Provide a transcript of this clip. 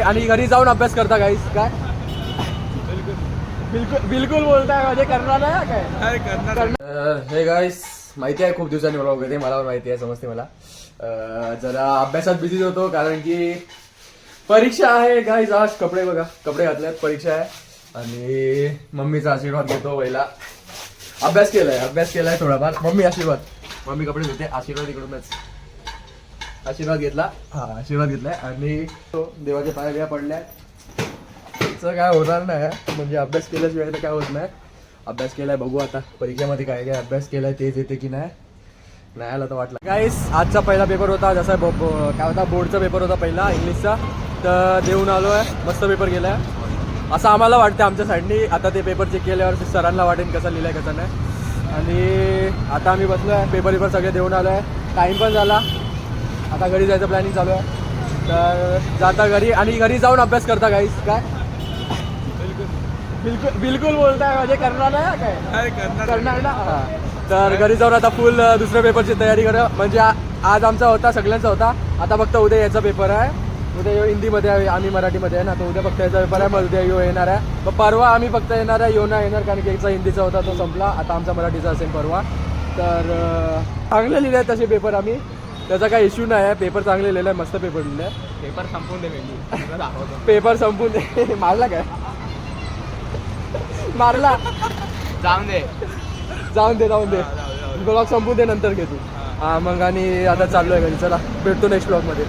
आणि घरी जाऊन अभ्यास करता गाईस काय बिलकुल बिलकुल बोलताय म्हणजे करणार नाही काय हे गाईस माहिती आहे खूप दिवसांनी मला वगैरे मला पण माहिती आहे समजते मला जरा अभ्यासात बिझी होतो कारण की परीक्षा आहे गाईस आज कपडे बघा कपडे घातलेत परीक्षा आहे आणि मम्मीचा आशीर्वाद घेतो पहिला अभ्यास केलाय थोडाफार मम्मी कपडे धुते आशीर्वाद इकडूनच आशीर्वाद घेतला आशीर्वाद घेतलाय आणि तो देवाच्या पाया बिया पडल्या काय होणार नाही म्हणजे अभ्यास केल्याशिवाय तर काय होत नाही अभ्यास केलाय बघू आता परीक्षेमध्ये काय काय अभ्यास केलाय तेच येते की नाही आला तर वाटलं गाईस आजचा पहिला पेपर होता जसा काय होता बोर्डचा पेपर होता पहिला इंग्लिशचा तर देऊन आलो आहे मस्त पेपर गेलाय असं आम्हाला वाटतं आमच्या साईडनी आता ते पेपर चेक केल्यावर सरांना वाटेल कसं लिहिलंय कसं नाही आणि आता आम्ही बसलो आहे पेपर सगळे देऊन आलो आहे टाईम पण झाला आता घरी जायचं प्लॅनिंग चालू आहे तर जाता घरी आणि घरी जाऊन अभ्यास करता गाईस काय बिलकुल बोलताय म्हणजे करणार नाही काय करणार ना तर घरी जाऊन आता फुल दुसऱ्या पेपरची तयारी करा म्हणजे आज आमचा होता सगळ्यांचा होता आता फक्त उद्या याचा पेपर आहे उद्या हिंदीमध्ये आहे आम्ही मराठीमध्ये आहे ना तो उद्या फक्त याचा पेपर आहे मग उद्या येणार आहे मग परवा आम्ही फक्त येणार आहे येणार कारण की याचा हिंदीचा होता तो संपला आता आमचा मराठीचा असेल परवा तर चांगले लिहिले आहे तसे पेपर आम्ही त्याचा काही इश्यू नाही आहे पेपर चांगले लिहिलं आहे मस्त पेपर लिहिलं आहे पेपर संपून दे पेपर संपून दे मारला काय मारला जाऊन दे ब्लॉग संपून दे नंतर घे तू हा मग आणि आता चाललो आहे घरी चला भेटतो नेक्स्ट ब्लॉग मध्ये